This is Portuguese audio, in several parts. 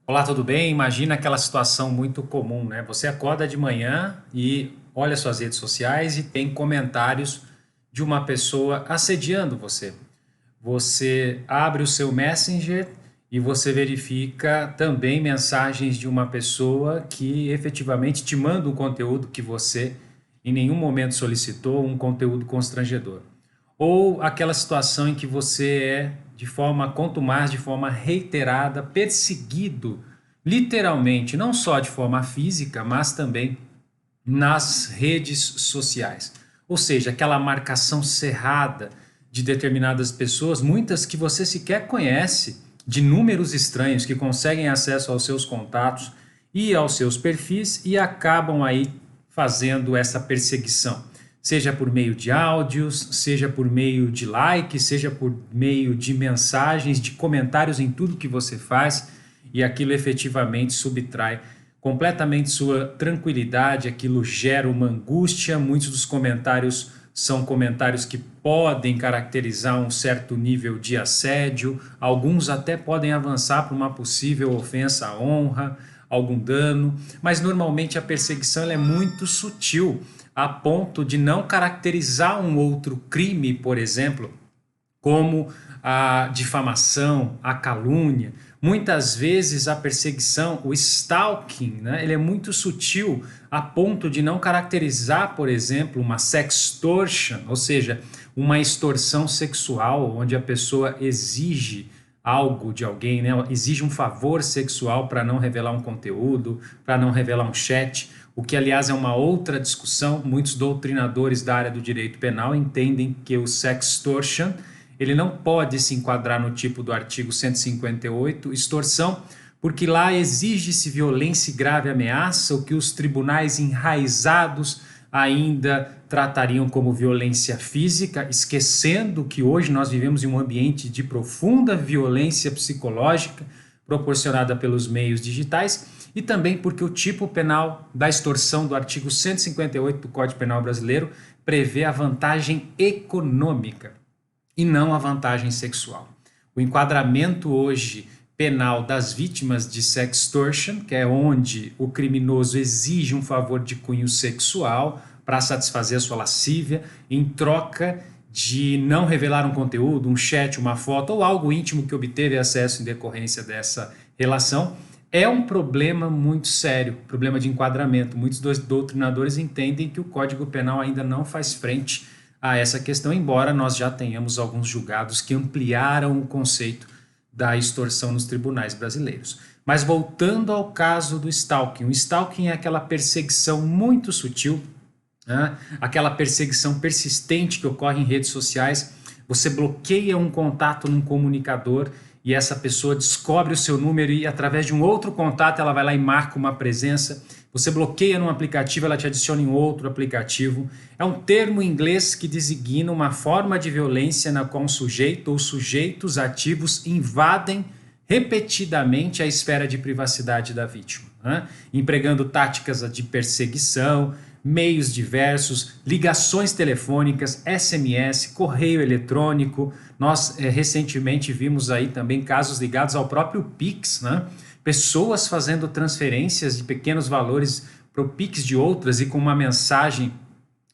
Olá, tudo bem? Imagina aquela situação muito comum, né? Você acorda de manhã e olha suas redes sociais e tem comentários de uma pessoa assediando você. Você abre o seu Messenger e você verifica também mensagens de uma pessoa que efetivamente te manda um conteúdo que você em nenhum momento solicitou, um conteúdo constrangedor. Ou aquela situação em que você é, de forma contumaz, de forma reiterada, perseguido, literalmente, não só de forma física, mas também nas redes sociais. Ou seja, aquela marcação cerrada de determinadas pessoas, muitas que você sequer conhece, de números estranhos que conseguem acesso aos seus contatos e aos seus perfis e acabam aí fazendo essa perseguição. Seja por meio de áudios, seja por meio de likes, seja por meio de mensagens, de comentários em tudo que você faz, e aquilo efetivamente subtrai completamente sua tranquilidade, aquilo gera uma angústia. Muitos dos comentários são comentários que podem caracterizar um certo nível de assédio, alguns até podem avançar para uma possível ofensa à honra, algum dano, mas normalmente a perseguição ela é muito sutil, a ponto de não caracterizar um outro crime, por exemplo, como a difamação, a calúnia. Muitas vezes a perseguição, o stalking, né, ele é muito sutil a ponto de não caracterizar, por exemplo, uma sextortion, ou seja, uma extorsão sexual, onde a pessoa exige algo de alguém, né, exige um favor sexual para não revelar um conteúdo, para não revelar um chat, o que aliás é uma outra discussão. Muitos doutrinadores da área do direito penal entendem que o sextortion ele não pode se enquadrar no tipo do artigo 158, extorsão, porque lá exige-se violência e grave ameaça, o que os tribunais enraizados ainda tratariam como violência física, esquecendo que hoje nós vivemos em um ambiente de profunda violência psicológica proporcionada pelos meios digitais, e também porque o tipo penal da extorsão do artigo 158 do Código Penal brasileiro prevê a vantagem econômica e não a vantagem sexual. O enquadramento hoje penal das vítimas de sextortion, que é onde o criminoso exige um favor de cunho sexual para satisfazer a sua lascívia, em troca de não revelar um conteúdo, um chat, uma foto ou algo íntimo que obteve acesso em decorrência dessa relação, é um problema muito sério, problema de enquadramento. Muitos doutrinadores entendem que o Código Penal ainda não faz frente a essa questão, embora nós já tenhamos alguns julgados que ampliaram o conceito da extorsão nos tribunais brasileiros. Mas voltando ao caso do stalking, o stalking é aquela perseguição muito sutil, né? Aquela perseguição persistente que ocorre em redes sociais. Você bloqueia um contato num comunicador e essa pessoa descobre o seu número e através de um outro contato ela vai lá e marca uma presença. Você bloqueia num aplicativo, ela te adiciona em outro aplicativo. É um termo em inglês que designa uma forma de violência na qual um sujeito ou sujeitos ativos invadem repetidamente a esfera de privacidade da vítima, né? Empregando táticas de perseguição, meios diversos, ligações telefônicas, SMS, correio eletrônico. Nós recentemente vimos aí também casos ligados ao próprio Pix, né? Pessoas fazendo transferências de pequenos valores para o Pix de outras e com uma mensagem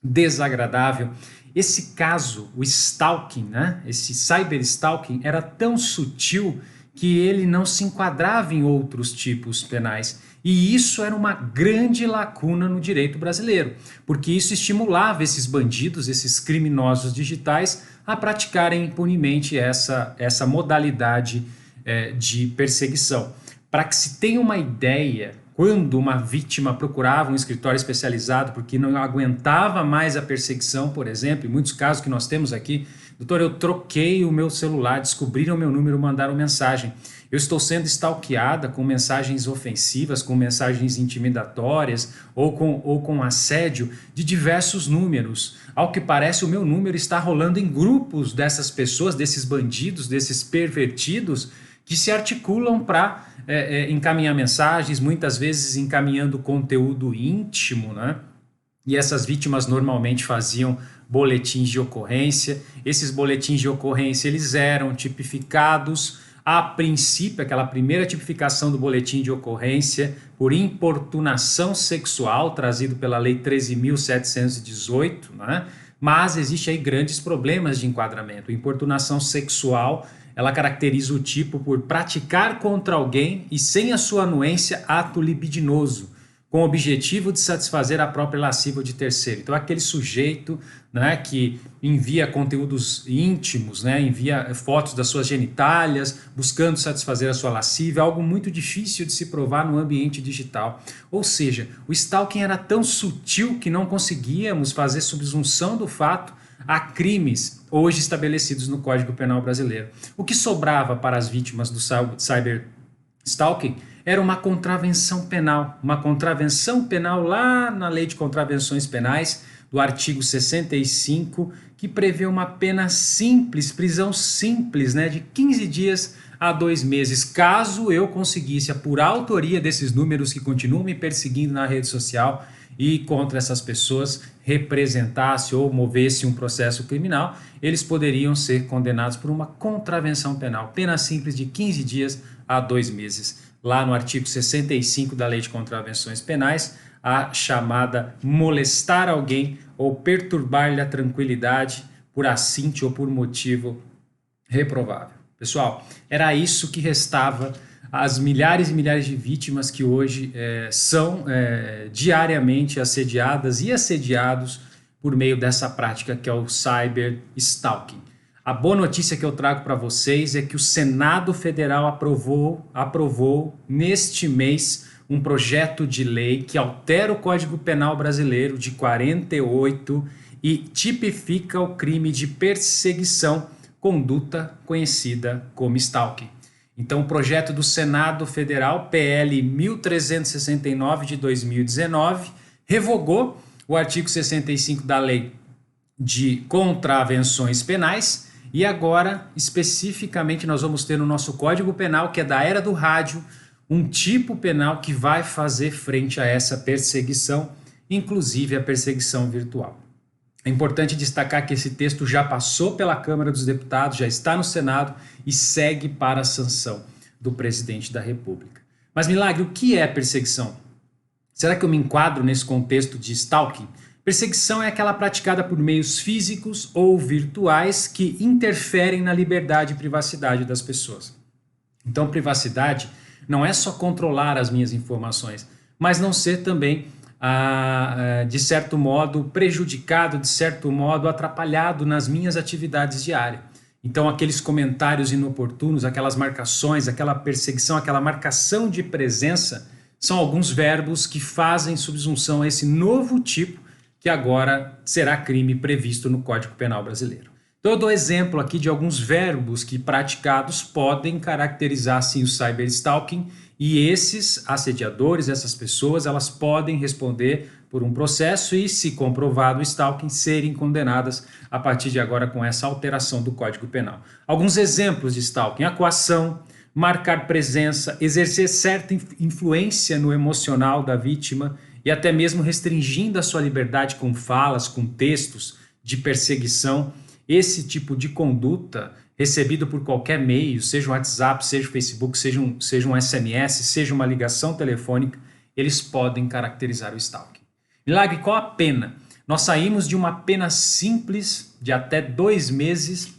desagradável. Esse caso, o stalking, né? Esse cyberstalking era tão sutil que ele não se enquadrava em outros tipos penais. E isso era uma grande lacuna no direito brasileiro, porque isso estimulava esses bandidos, esses criminosos digitais, a praticarem impunemente essa modalidade de perseguição. Para que se tenha uma ideia, quando uma vítima procurava um escritório especializado porque não aguentava mais a perseguição, por exemplo, em muitos casos que nós temos aqui, doutor, eu troquei o meu celular, descobriram o meu número, mandaram mensagem. Eu estou sendo stalkeada com mensagens ofensivas, com mensagens intimidatórias ou com assédio de diversos números. Ao que parece, o meu número está rolando em grupos dessas pessoas, desses bandidos, desses pervertidos, que se articulam para encaminhar mensagens, muitas vezes encaminhando conteúdo íntimo, né? E essas vítimas normalmente faziam boletins de ocorrência. Esses boletins de ocorrência eles eram tipificados, A princípio, aquela primeira tipificação do boletim de ocorrência por importunação sexual, trazido pela Lei 13.718, né? Mas existe aí grandes problemas de enquadramento. Importunação sexual, ela caracteriza o tipo por praticar contra alguém e sem a sua anuência ato libidinoso, com o objetivo de satisfazer a própria lascívia de terceiro. Então, aquele sujeito, né, que envia conteúdos íntimos, né, envia fotos das suas genitálias, buscando satisfazer a sua lascívia, algo muito difícil de se provar no ambiente digital. Ou seja, o stalking era tão sutil que não conseguíamos fazer subsunção do fato a crimes hoje estabelecidos no Código Penal brasileiro. O que sobrava para as vítimas do cyberstalking era uma contravenção penal lá na Lei de Contravenções Penais, do artigo 65, que prevê uma pena simples, prisão simples, né, de 15 dias a 2 meses, caso eu conseguisse, por autoria desses números que continuam me perseguindo na rede social e contra essas pessoas, representasse ou movesse um processo criminal, eles poderiam ser condenados por uma contravenção penal, pena simples de 15 dias a 2 meses. Lá no artigo 65 da Lei de Contravenções Penais, a chamada molestar alguém ou perturbar-lhe a tranquilidade por assinte ou por motivo reprovável. Pessoal, era isso que restava às milhares e milhares de vítimas que hoje são diariamente assediadas e assediados por meio dessa prática que é o cyberstalking. A boa notícia que eu trago para vocês é que o Senado Federal aprovou neste mês um projeto de lei que altera o Código Penal brasileiro de 48 e tipifica o crime de perseguição, conduta conhecida como stalking. Então, o projeto do Senado Federal, PL 1369 de 2019, revogou o artigo 65 da Lei de Contravenções Penais. E agora, especificamente, nós vamos ter no nosso Código Penal, que é da era do rádio, um tipo penal que vai fazer frente a essa perseguição, inclusive a perseguição virtual. É importante destacar que esse texto já passou pela Câmara dos Deputados, já está no Senado e segue para a sanção do presidente da República. Mas, Milagre, o que é perseguição? Será que eu me enquadro nesse contexto de stalking? Perseguição é aquela praticada por meios físicos ou virtuais que interferem na liberdade e privacidade das pessoas. Então, privacidade não é só controlar as minhas informações, mas não ser também, de certo modo, prejudicado, de certo modo, atrapalhado nas minhas atividades diárias. Então, aqueles comentários inoportunos, aquelas marcações, aquela perseguição, aquela marcação de presença, são alguns verbos que fazem subsunção a esse novo tipo que agora será crime previsto no Código Penal brasileiro. Então eu dou exemplo aqui de alguns verbos que praticados podem caracterizar sim o cyberstalking e esses assediadores, essas pessoas, elas podem responder por um processo e, se comprovado o stalking, serem condenadas a partir de agora com essa alteração do Código Penal. Alguns exemplos de stalking: acuação, marcar presença, exercer certa influência no emocional da vítima e até mesmo restringindo a sua liberdade com falas, com textos de perseguição. Esse tipo de conduta, recebido por qualquer meio, seja um WhatsApp, seja um Facebook, seja um SMS, seja uma ligação telefônica, eles podem caracterizar o stalking. Milagre, qual a pena? Nós saímos de uma pena simples de até 2 meses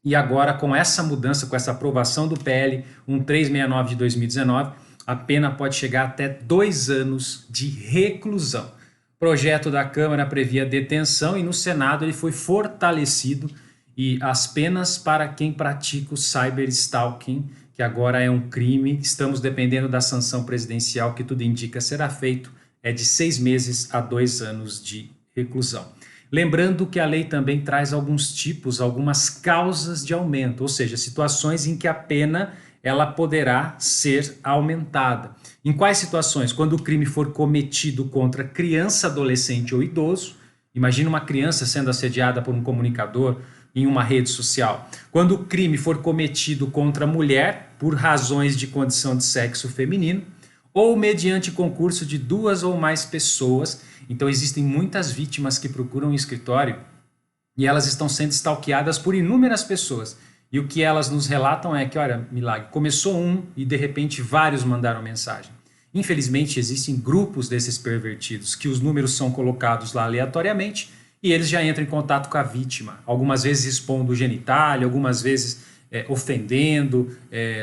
e agora, com essa mudança, com essa aprovação do PL 1369 de 2019, a pena pode chegar até 2 anos de reclusão. O projeto da Câmara previa detenção e no Senado ele foi fortalecido e as penas para quem pratica o cyberstalking, que agora é um crime, estamos dependendo da sanção presidencial, que tudo indica será feito, é de 6 meses a 2 anos de reclusão. Lembrando que a lei também traz alguns tipos, algumas causas de aumento, ou seja, situações em que a pena ela poderá ser aumentada. Em quais situações? Quando o crime for cometido contra criança, adolescente ou idoso. Imagina uma criança sendo assediada por um comunicador em uma rede social. Quando o crime for cometido contra mulher por razões de condição de sexo feminino ou mediante concurso de 2 ou mais pessoas. Então existem muitas vítimas que procuram um escritório e elas estão sendo stalkeadas por inúmeras pessoas. E o que elas nos relatam é que, olha, Milagre, começou um e de repente vários mandaram mensagem. Infelizmente, existem grupos desses pervertidos que os números são colocados lá aleatoriamente e eles já entram em contato com a vítima, algumas vezes expondo o genitália, algumas vezes ofendendo,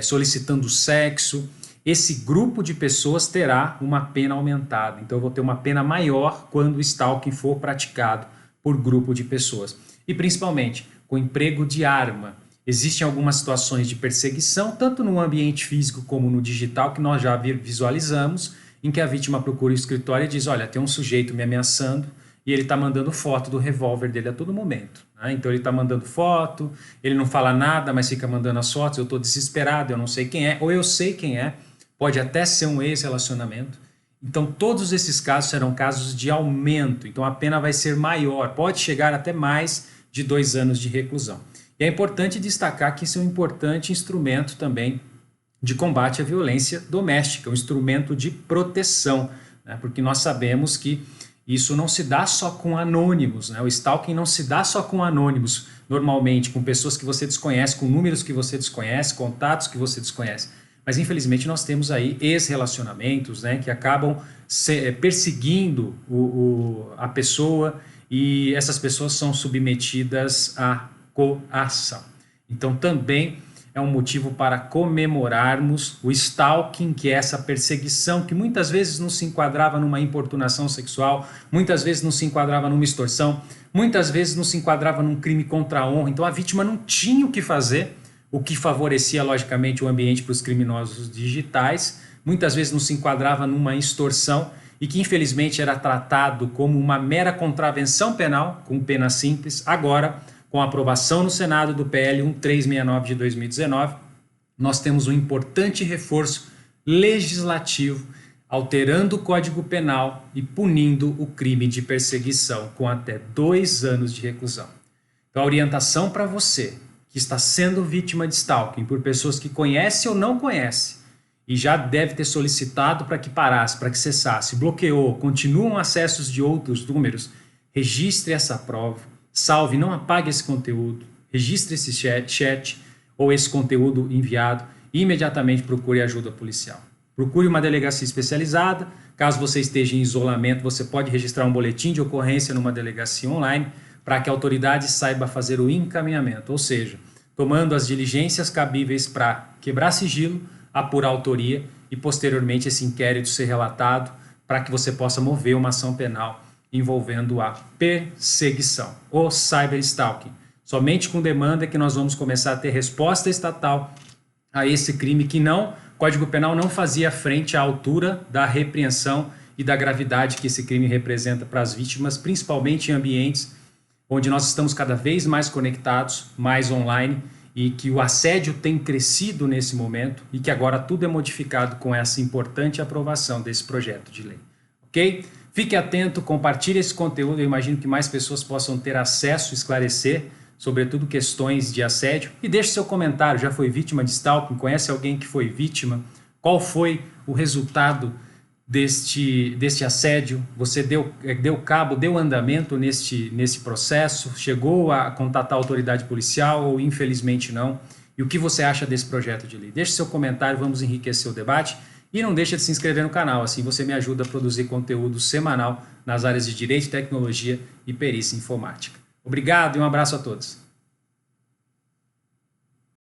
solicitando sexo. Esse grupo de pessoas terá uma pena aumentada. Então eu vou ter uma pena maior quando o stalking for praticado por grupo de pessoas. E principalmente com emprego de arma. Existem algumas situações de perseguição, tanto no ambiente físico como no digital, que nós já visualizamos, em que a vítima procura o escritório e diz, olha, tem um sujeito me ameaçando e ele está mandando foto do revólver dele a todo momento. Né? Então ele está mandando foto, ele não fala nada, mas fica mandando as fotos, eu estou desesperado, eu não sei quem é, ou eu sei quem é, pode até ser um ex-relacionamento. Então todos esses casos serão casos de aumento, então a pena vai ser maior, pode chegar até mais de 2 anos de reclusão. E é importante destacar que isso é um importante instrumento também de combate à violência doméstica, um instrumento de proteção, né? Porque nós sabemos que isso não se dá só com anônimos, né? O stalking não se dá só com anônimos, normalmente, com pessoas que você desconhece, com números que você desconhece, contatos que você desconhece. Mas infelizmente nós temos aí ex-relacionamentos, né, que acabam perseguindo a pessoa e essas pessoas são submetidas a coação. Então também é um motivo para comemorarmos o stalking, que é essa perseguição que muitas vezes não se enquadrava numa importunação sexual, muitas vezes não se enquadrava numa extorsão, muitas vezes não se enquadrava num crime contra a honra. Então a vítima não tinha o que fazer, o que favorecia logicamente o ambiente para os criminosos digitais, muitas vezes não se enquadrava numa extorsão e que infelizmente era tratado como uma mera contravenção penal, com pena simples. Agora, com a aprovação no Senado do PL 1369 de 2019, nós temos um importante reforço legislativo alterando o Código Penal e punindo o crime de perseguição com até 2 anos de reclusão. Então a orientação para você que está sendo vítima de stalking por pessoas que conhece ou não conhece e já deve ter solicitado para que parasse, para que cessasse, bloqueou, continuam acessos de outros números, registre essa prova, salve, não apague esse conteúdo, registre esse chat ou esse conteúdo enviado e imediatamente procure ajuda policial. Procure uma delegacia especializada. Caso você esteja em isolamento, você pode registrar um boletim de ocorrência numa delegacia online para que a autoridade saiba fazer o encaminhamento, ou seja, tomando as diligências cabíveis para quebrar sigilo, apurar autoria e posteriormente esse inquérito ser relatado para que você possa mover uma ação penal envolvendo a perseguição, o cyberstalking. Somente com demanda é que nós vamos começar a ter resposta estatal a esse crime que o Código Penal não fazia frente à altura da repreensão e da gravidade que esse crime representa para as vítimas, principalmente em ambientes onde nós estamos cada vez mais conectados, mais online, e que o assédio tem crescido nesse momento e que agora tudo é modificado com essa importante aprovação desse projeto de lei. Ok? Fique atento, compartilhe esse conteúdo, eu imagino que mais pessoas possam ter acesso, esclarecer, sobretudo questões de assédio, e deixe seu comentário, já foi vítima de stalking, conhece alguém que foi vítima, qual foi o resultado deste assédio, você deu andamento nesse processo, chegou a contatar a autoridade policial ou infelizmente não, e o que você acha desse projeto de lei? Deixe seu comentário, vamos enriquecer o debate e não deixe de se inscrever no canal, assim você me ajuda a produzir conteúdo semanal nas áreas de Direito, Tecnologia e Perícia Informática. Obrigado e um abraço a todos.